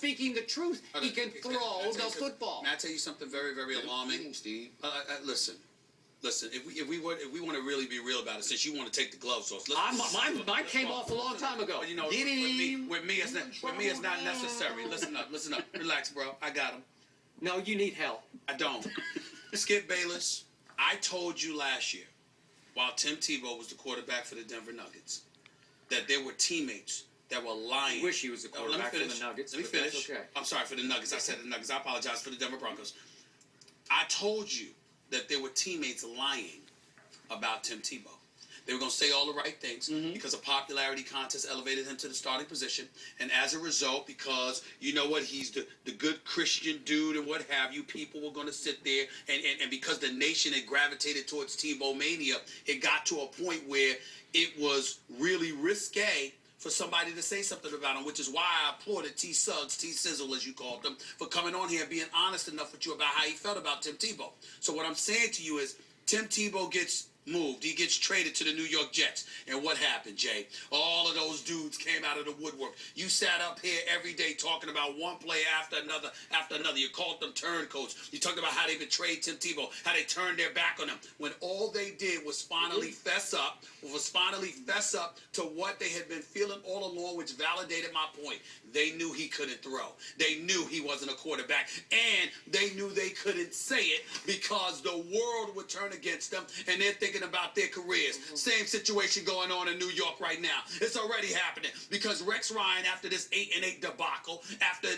speaking the truth. He can throw the football. May I tell you something very, very alarming, Steve? Listen. If we want to really be real about it, since you want to take the gloves off, mine came off a long time ago. But, you know, with me, it's not necessary. Listen up, relax, bro. I got him. No, you need help. I don't. Skip Bayless, I told you last year, while Tim Tebow was the quarterback for the Denver Nuggets, that there were teammates that were lying. I wish he was the quarterback for the Nuggets. Let me finish. Okay. I'm sorry for the Nuggets. I said the Nuggets. I apologize for the Denver Broncos. I told you that there were teammates lying about Tim Tebow. They were going to say all the right things because a popularity contest elevated him to the starting position. And as a result, because you know what, he's the good Christian dude and what have you, people were going to sit there. And because the nation had gravitated towards Tebow mania, it got to a point where it was really risque for somebody to say something about him, which is why I applauded T. Suggs, T. Sizzle, as you called them, for coming on here and being honest enough with you about how he felt about Tim Tebow. So what I'm saying to you is Tim Tebow gets moved. He gets traded to the New York Jets. And what happened, Jay? All of those dudes came out of the woodwork. You sat up here every day talking about one play after another. You called them turncoats. You talked about how they betrayed Tim Tebow, how they turned their back on him, when all they did was finally fess up to what they had been feeling all along, which validated my point. They knew he couldn't throw. They knew he wasn't a quarterback. And they knew they couldn't say it because the world would turn against them, and they're thinking about their careers. Same situation going on in New York right now. It's already happening because Rex Ryan, after this 8-8 debacle, after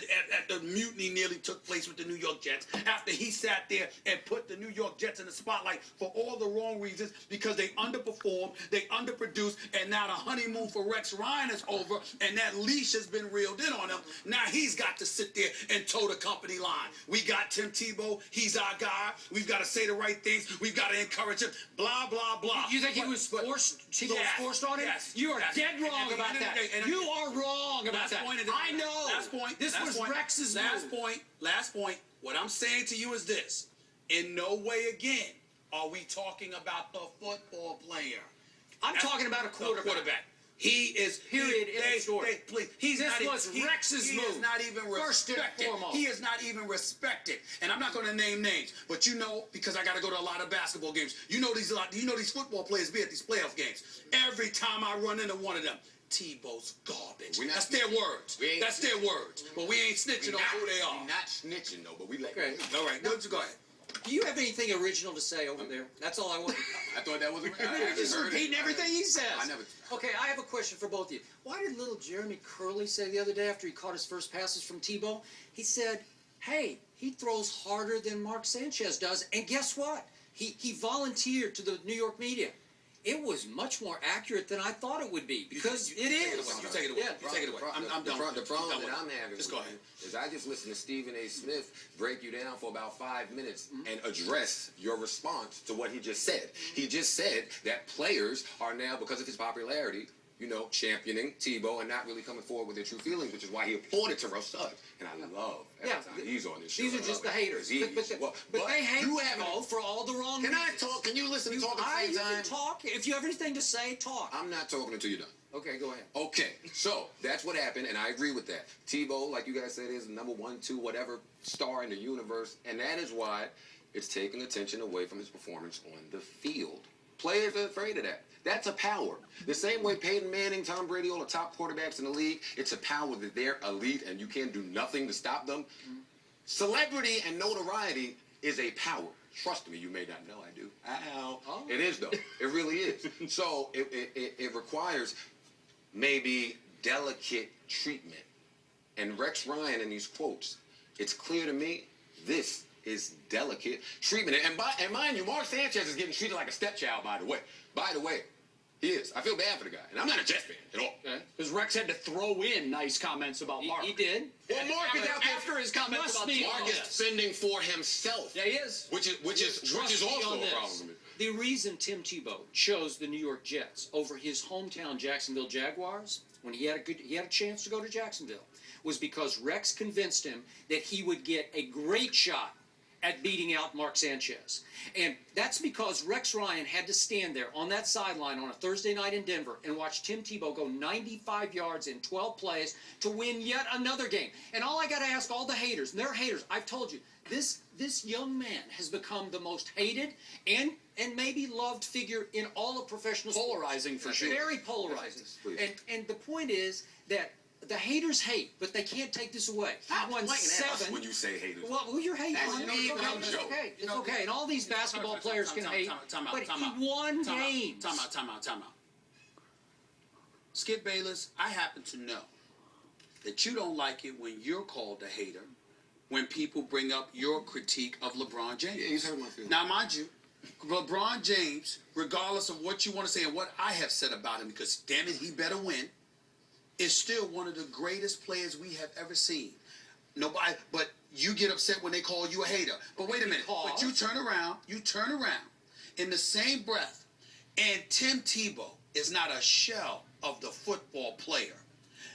mutiny nearly took place with the New York Jets, after he sat there and put the New York Jets in the spotlight for all the wrong reasons because they underperformed, they underproduced, and now the honeymoon for Rex Ryan is over, and that leash has been reeled in on him. Now he's got to sit there and toe the company line. We got Tim Tebow. He's our guy. We've got to say the right things. We've got to encourage him. Blah, blah, blah. You think he was forced? Tebow was forced on him? Yes. You are dead wrong about that. You are wrong about that. I know. Last point. This was Rex's move. Last point. What I'm saying to you is this. In no way again are we talking about the football player. I'm talking about a quarterback. He is period. This was Rex's move. He is not even respected. He is not even respected. And I'm not going to name names, but you know, because I got to go to a lot of basketball games. You know these football players be at these playoff games. Every time I run into one of them, Tebow's garbage. That's their words. That's their words. But we ain't snitching on who they are. We're not snitching though, but we let okay. All right, go ahead. Do you have anything original to say over there? That's all I want. I thought that was You're just repeating everything he says. I never. Okay, I have a question for both of you. Why did little Jeremy Curley say the other day after he caught his first passes from Tebow? He said, hey, he throws harder than Mark Sanchez does. And guess what? He volunteered to the New York media. It was much more accurate than I thought it would be because it is. You take it away. You take it away. I'm done. The problem that I'm having just go ahead. is I just listened to Stephen A. Smith break you down for about 5 minutes and address your response to what he just said. He just said that players are now, because of his popularity, you know, championing Tebow and not really coming forward with their true feelings, which is why he applauded Terrell Suggs. And I love every time he's on this show. These are just the haters. But they hate Tebow for all the wrong reasons. Can I talk? Can you listen and talk at the same time? You can talk. If you have anything to say, talk. I'm not talking until you're done. Okay, go ahead. Okay, so that's what happened, and I agree with that. Tebow, like you guys said, is the number 1, 2, whatever star in the universe, and that is why it's taking attention away from his performance on the field. Players are afraid of that. That's a power. The same way Peyton Manning, Tom Brady, all the top quarterbacks in the league, it's a power that they're elite and you can't do nothing to stop them. Celebrity and notoriety is a power. Trust me, you may not know I do. Ow. Oh. It is, though. It really is. So it requires maybe delicate treatment. And Rex Ryan in these quotes, it's clear to me this is delicate treatment. And mind you, Mark Sanchez is getting treated like a stepchild, by the way. By the way, he is. I feel bad for the guy. And I'm not a Jets fan at all. Because Rex had to throw in nice comments about Mark. He did. Well, Mark is out there after his comments about Mark is fending for himself. Yeah, he is. Which is also a problem. The reason Tim Tebow chose the New York Jets over his hometown Jacksonville Jaguars when he had a chance to go to Jacksonville was because Rex convinced him that he would get a great shot at beating out Mark Sanchez. And that's because Rex Ryan had to stand there on that sideline on a Thursday night in Denver and watch Tim Tebow go 95 yards in 12 plays to win yet another game. And all I got to ask all the haters, and they're haters, I've told you, this young man has become the most hated and maybe loved figure in all of professional sports. Polarizing for sure. Very polarizing. Please. And the point is that the haters hate, but they can't take this away. He won seven. When you say haters. Well, who you're hating? That's on? me, It's but okay. I'm It's joking. okay. It's okay. And all these basketball players can hate, but he won games. Time out. Skip Bayless, I happen to know that you don't like it when you're called a hater when people bring up your critique of LeBron James. Yeah, he's hurt my feelings. Now, mind you, LeBron James, regardless of what you want to say and what I have said about him, because damn it, he better win, is still one of the greatest players we have ever seen. Nobody, but you get upset when they call you a hater. But wait a minute. But you turn around in the same breath, and Tim Tebow is not a shell of the football player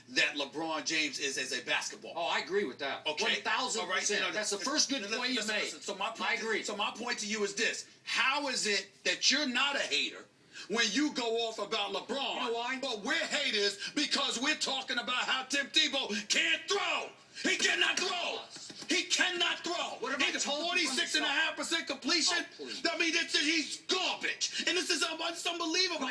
that LeBron James is as a basketball player. Oh, I agree with that. Okay. 1,000%. That's the first good point you made. So my point, I agree. So my point to you is this: how is it that you're not a hater when you go off about LeBron? You know why? But we're haters because we're talking about how Tim Tebow can't throw. He cannot throw. He cannot throw. What about He's 46.5% completion. Oh, please. I mean, he's garbage, and this is unbelievable.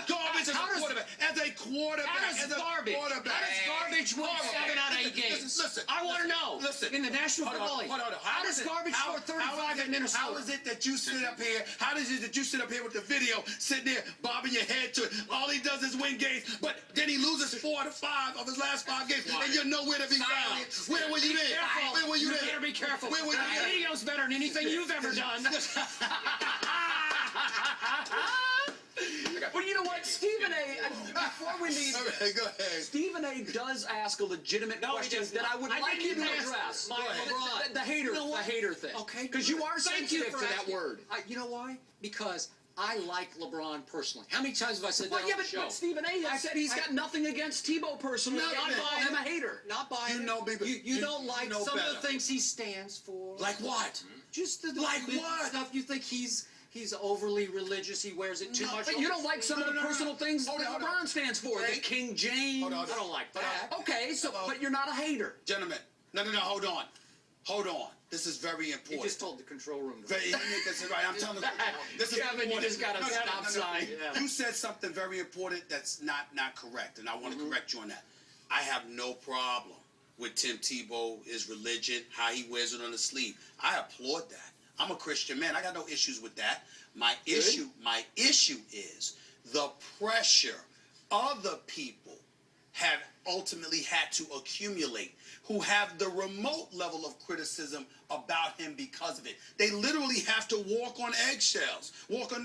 Garbage as a quarterback. As a quarterback. How does garbage? How does garbage win 7 out of 8 games? Listen. I want to know. Listen. In the National Football League. How does garbage score 35 at Minnesota? How is it that you sit up here? How is it that you sit up here with the video, sitting there bobbing your head to it? All he does is win games, but then he loses 4 to 5 of his last 5 games, and you're nowhere to be found. Where were you there? Where were you there? You better be careful. Where were you That there? video's better than anything you've ever done. Well, you know what, Stephen A. Before we leave, All right, go ahead. Stephen A. does ask a legitimate question does that not. I would I like you didn't to ask address. my LeBron. The hater, You know what? the hater thing. Okay. Because you are Thank you sensitive for to that asking. word. You know why? Because I like LeBron personally. How many times have I said Well, that yeah, on the but show? Stephen A. has said he's got nothing against Tebow personally. No, Not man. call him a hater. Not buying You it. know me, but you don't like know some of better. the things he stands for. Like what? Just the Like the what? stuff you think he's overly religious. He wears it too much. But you don't like some of the personal things that Hold on. LeBron stands for. The Hey. King James. Hold on. I don't like that. Okay, so Hello. but you're not a hater. Gentlemen, no, hold on. This is very He important. just told the control room. To This is right. I'm telling you. This is Kevin, you important. just got a stop sign. Yeah. You said something very important that's not correct, and I want to correct you on that. I have no problem with Tim Tebow, his religion, how he wears it on his sleeve. I applaud that. I'm a Christian man. I got no issues with that. My issue is the pressure other people have ultimately had to accumulate, who have the remote level of criticism about him because of it. They literally have to walk on eggshells, walk on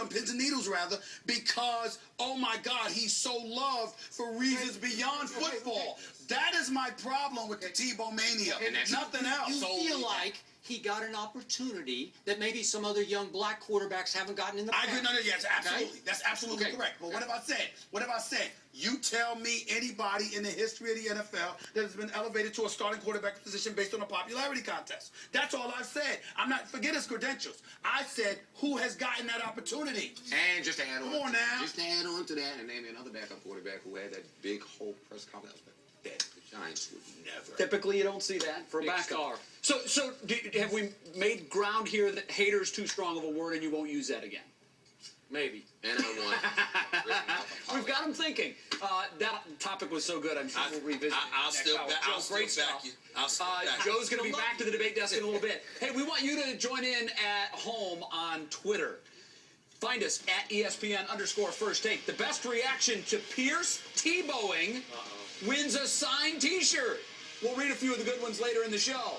pins and needles rather, because oh my God, he's so loved for reasons beyond football. That is my problem with the Tebow mania, and nothing else. You feel like he got an opportunity that maybe some other young black quarterbacks haven't gotten in the I past. agree. No, yes, absolutely. Okay? That's absolutely Okay. correct. But what have I said? What have I said? You tell me anybody in the history of the NFL that has been elevated to a starting quarterback position based on a popularity contest. That's all I've said. Forget his credentials. I said who has gotten that opportunity. And just to add on, Come on now. Just to add on to that, and name me another backup quarterback who had that big whole press conference that the Giants would never. Typically, you don't see that for a Big backup. star. So have we made ground here that hater's too strong of a word and you won't use that again? Maybe. And I want. We've got them thinking. That topic was so good, I'm sure we'll revisit it. I'll next still hour. back. Joe, I'll still great back stuff. you. I'll still back you. Joe's going to be back to the debate desk in a little bit. Hey, we want you to join in at home on Twitter. Find us at ESPN_First Take. The best reaction to Pierce Tebowing wins a signed T-shirt. We'll read a few of the good ones later in the show.